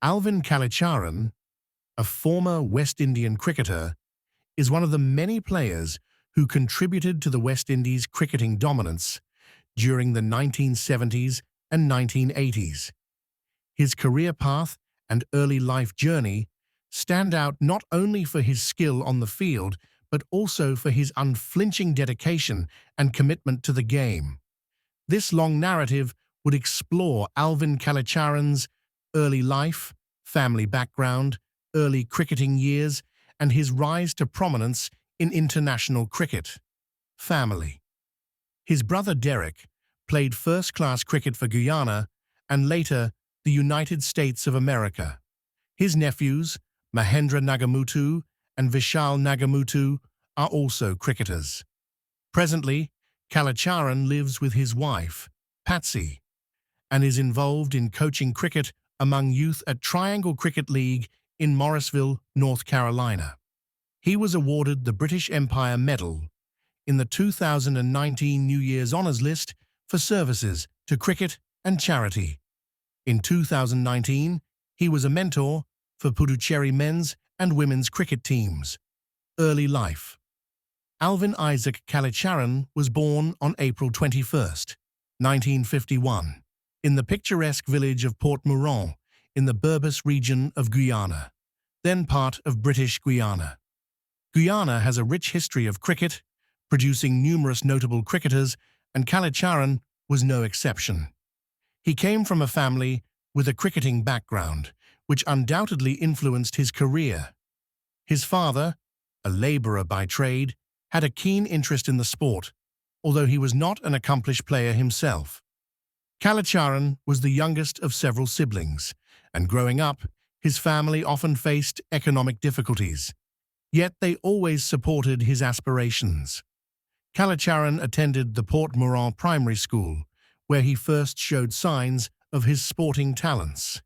Alvin Kallicharran, a former West Indian cricketer, is one of the many players who contributed to the West Indies' cricketing dominance during the 1970s and 1980s. His career path and early life journey stand out not only for his skill on the field, but also for his unflinching dedication and commitment to the game. This long narrative would explore Alvin Kallicharran's early life, family background, early cricketing years, and his rise to prominence in international cricket. Family. His brother Derek played first-class cricket for Guyana and later the United States of America. His nephews, Mahendra Nagamutu and Vishal Nagamutu, are also cricketers. Presently, Kallicharran lives with his wife, Patsy, and is involved in coaching cricket among youth at Triangle Cricket League in Morrisville, North Carolina. He was awarded the British Empire Medal in the 2019 New Year's Honours List for services to cricket and charity. In 2019, he was a mentor for Puducherry men's and women's cricket teams. Early life. Alvin Isaac Kallicharran was born on April 21, 1951, in the picturesque village of Port Mouron in the Berbice region of Guyana, then part of British Guyana. Guyana has a rich history of cricket, producing numerous notable cricketers, and Kallicharran was no exception. He came from a family with a cricketing background, which undoubtedly influenced his career. His father, a labourer by trade, had a keen interest in the sport, although he was not an accomplished player himself. Kallicharran was the youngest of several siblings, and growing up, his family often faced economic difficulties. Yet they always supported his aspirations. Kallicharran attended the Port Mouron Primary School, where he first showed signs of his sporting talents.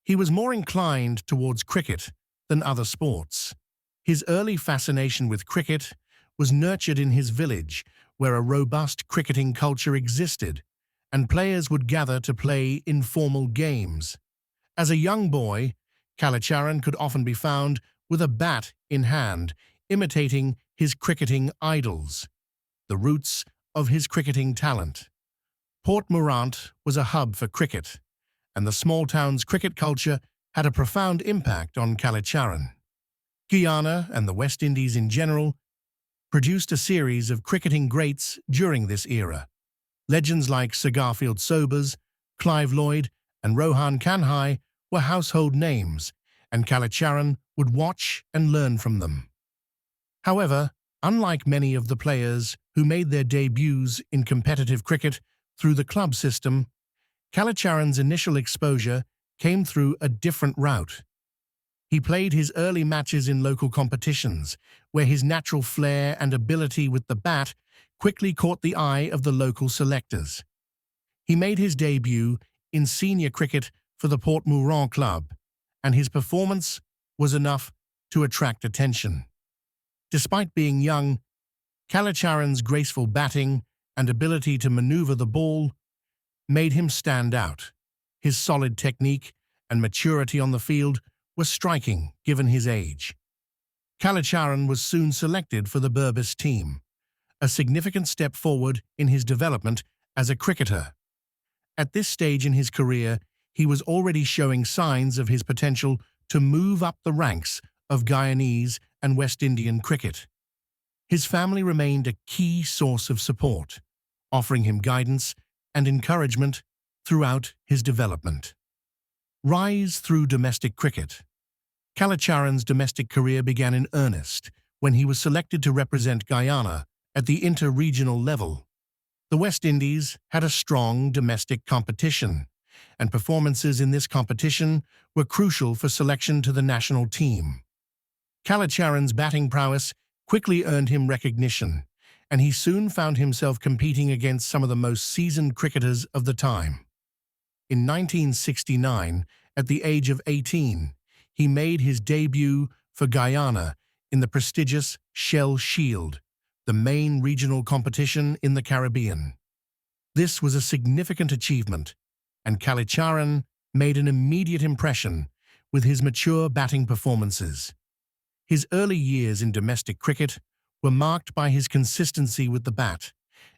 He was more inclined towards cricket than other sports. His early fascination with cricket was nurtured in his village, where a robust cricketing culture existed, and players would gather to play informal games. As a young boy, Kallicharran could often be found with a bat in hand, imitating his cricketing idols. The roots of his cricketing talent. Port Morant was a hub for cricket, and the small town's cricket culture had a profound impact on Kallicharran. Guyana and the West Indies in general produced a series of cricketing greats during this era. Legends like Sir Garfield Sobers, Clive Lloyd, and Rohan Kanhai were household names, and Kallicharran would watch and learn from them. However, unlike many of the players who made their debuts in competitive cricket through the club system, Kallicharran's initial exposure came through a different route. He played his early matches in local competitions, where his natural flair and ability with the bat quickly caught the eye of the local selectors. He made his debut in senior cricket for the Port Mouron club, and his performance was enough to attract attention. Despite being young, Kallicharran's graceful batting and ability to maneuver the ball made him stand out. His solid technique and maturity on the field were striking given his age. Kallicharran was soon selected for the Berbice team, a significant step forward in his development as a cricketer. At this stage in his career, he was already showing signs of his potential to move up the ranks of Guyanese and West Indian cricket. His family remained a key source of support, offering him guidance and encouragement throughout his development. Rise through domestic cricket. Kallicharran's domestic career began in earnest when he was selected to represent Guyana at the inter-regional level. The West Indies had a strong domestic competition, and performances in this competition were crucial for selection to the national team. Kallicharran's batting prowess quickly earned him recognition, and he soon found himself competing against some of the most seasoned cricketers of the time. In 1969, at the age of 18, he made his debut for Guyana in the prestigious Shell Shield, the main regional competition in the Caribbean. This was a significant achievement, and Kallicharran made an immediate impression with his mature batting performances. His early years in domestic cricket were marked by his consistency with the bat,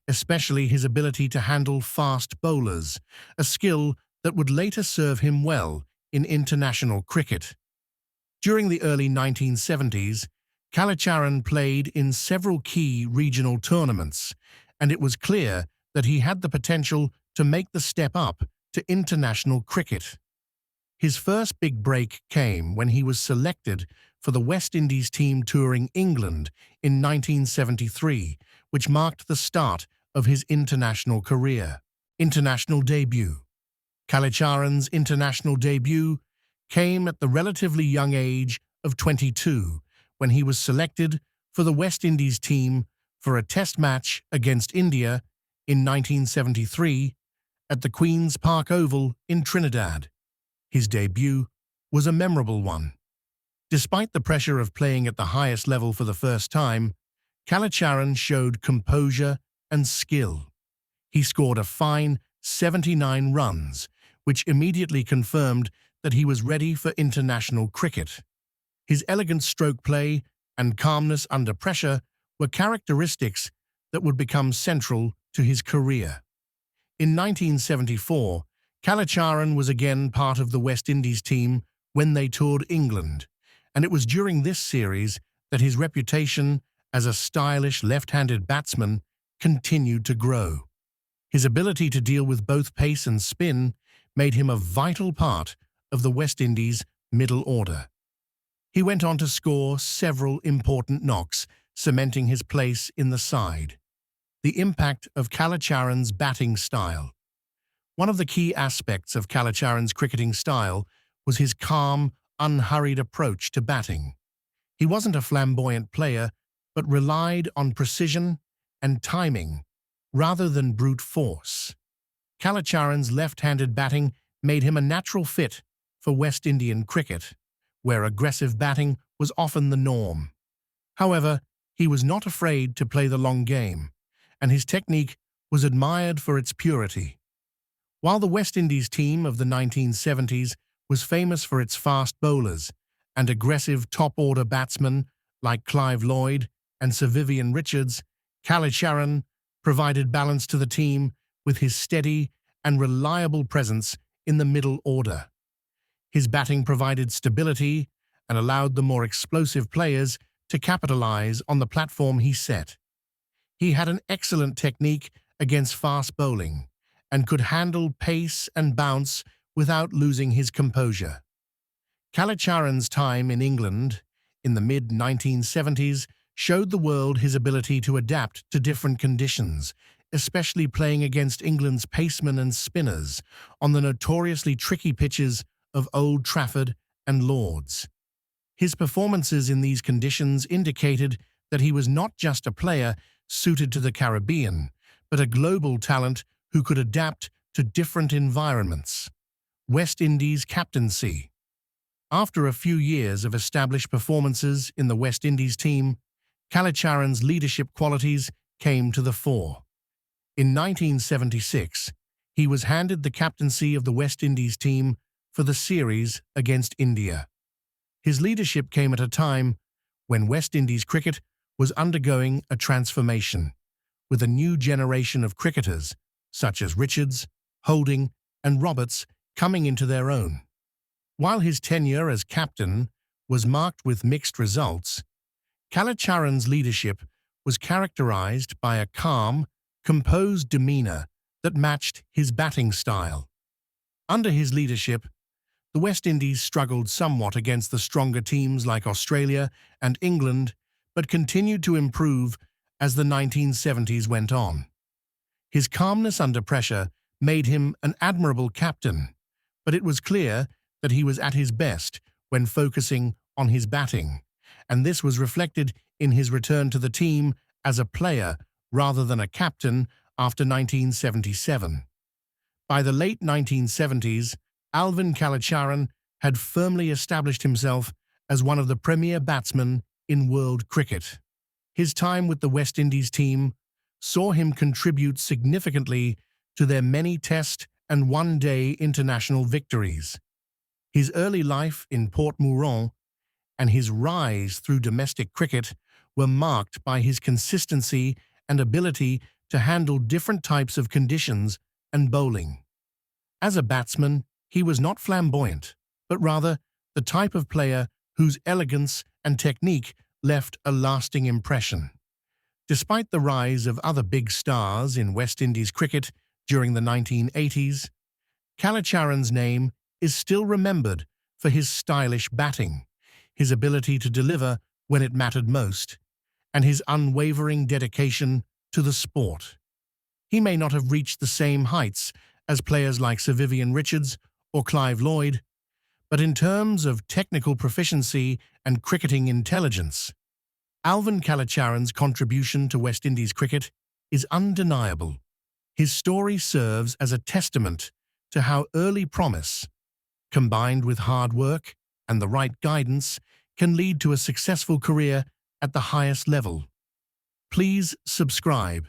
especially his ability to handle fast bowlers, a skill that would later serve him well in international cricket. During the early 1970s, Kallicharran played in several key regional tournaments, and it was clear that he had the potential to make the step up to international cricket. His first big break came when he was selected for the West Indies team touring England in 1973, which marked the start of his international career. International debut. Kallicharran's international debut came at the relatively young age of 22 when he was selected for the West Indies team for a test match against India in 1973 at the Queen's Park Oval in Trinidad. His debut was a memorable one. Despite the pressure of playing at the highest level for the first time, Kallicharran showed composure and skill. He scored a fine 79 runs, which immediately confirmed that he was ready for international cricket. His elegant stroke play and calmness under pressure were characteristics that would become central to his career. In 1974, Kallicharran was again part of the West Indies team when they toured England, and it was during this series that his reputation as a stylish left-handed batsman continued to grow. His ability to deal with both pace and spin made him a vital part of the West Indies' middle order. He went on to score several important knocks, cementing his place in the side. The impact of Kallicharran's batting style. One of the key aspects of Kallicharran's cricketing style was his calm, unhurried approach to batting. He wasn't a flamboyant player, but relied on precision and timing rather than brute force. Kallicharran's left-handed batting made him a natural fit for West Indian cricket, where aggressive batting was often the norm. However, he was not afraid to play the long game, and his technique was admired for its purity. While the West Indies team of the 1970s was famous for its fast bowlers and aggressive top-order batsmen like Clive Lloyd and Sir Vivian Richards, Kallicharran provided balance to the team with his steady and reliable presence in the middle order. His batting provided stability and allowed the more explosive players to capitalize on the platform he set. He had an excellent technique against fast bowling and could handle pace and bounce without losing his composure. Kallicharran's time in England in the mid-1970s showed the world his ability to adapt to different conditions, especially playing against England's pacemen and spinners on the notoriously tricky pitches of Old Trafford and Lord's. His performances in these conditions indicated that he was not just a player suited to the Caribbean, but a global talent who could adapt to different environments. West Indies captaincy. After a few years of established performances in the West Indies team, Kallicharran's leadership qualities came to the fore. In 1976, he was handed the captaincy of the West Indies team for the series against India. His leadership came at a time when West Indies cricket was undergoing a transformation, with a new generation of cricketers, such as Richards, Holding, and Roberts, coming into their own. While his tenure as captain was marked with mixed results, Kallicharran's leadership was characterized by a calm, composed demeanor that matched his batting style. Under his leadership, the West Indies struggled somewhat against the stronger teams like Australia and England, but continued to improve as the 1970s went on. His calmness under pressure made him an admirable captain, but it was clear that he was at his best when focusing on his batting, and this was reflected in his return to the team as a player rather than a captain after 1977. By the late 1970s, Alvin Kallicharran had firmly established himself as one of the premier batsmen in world cricket. His time with the West Indies team saw him contribute significantly to their many Test and one-day international victories. His early life in Portmouron and his rise through domestic cricket were marked by his consistency and ability to handle different types of conditions and bowling. As a batsman, he was not flamboyant, but rather the type of player whose elegance and technique left a lasting impression. Despite the rise of other big stars in West Indies cricket during the 1980s, Kallicharran's name is still remembered for his stylish batting, his ability to deliver when it mattered most, and his unwavering dedication to the sport. He may not have reached the same heights as players like Sir Vivian Richards or Clive Lloyd, but in terms of technical proficiency and cricketing intelligence, Alvin Kallicharran's contribution to West Indies cricket is undeniable. His story serves as a testament to how early promise, combined with hard work and the right guidance, can lead to a successful career at the highest level. Please subscribe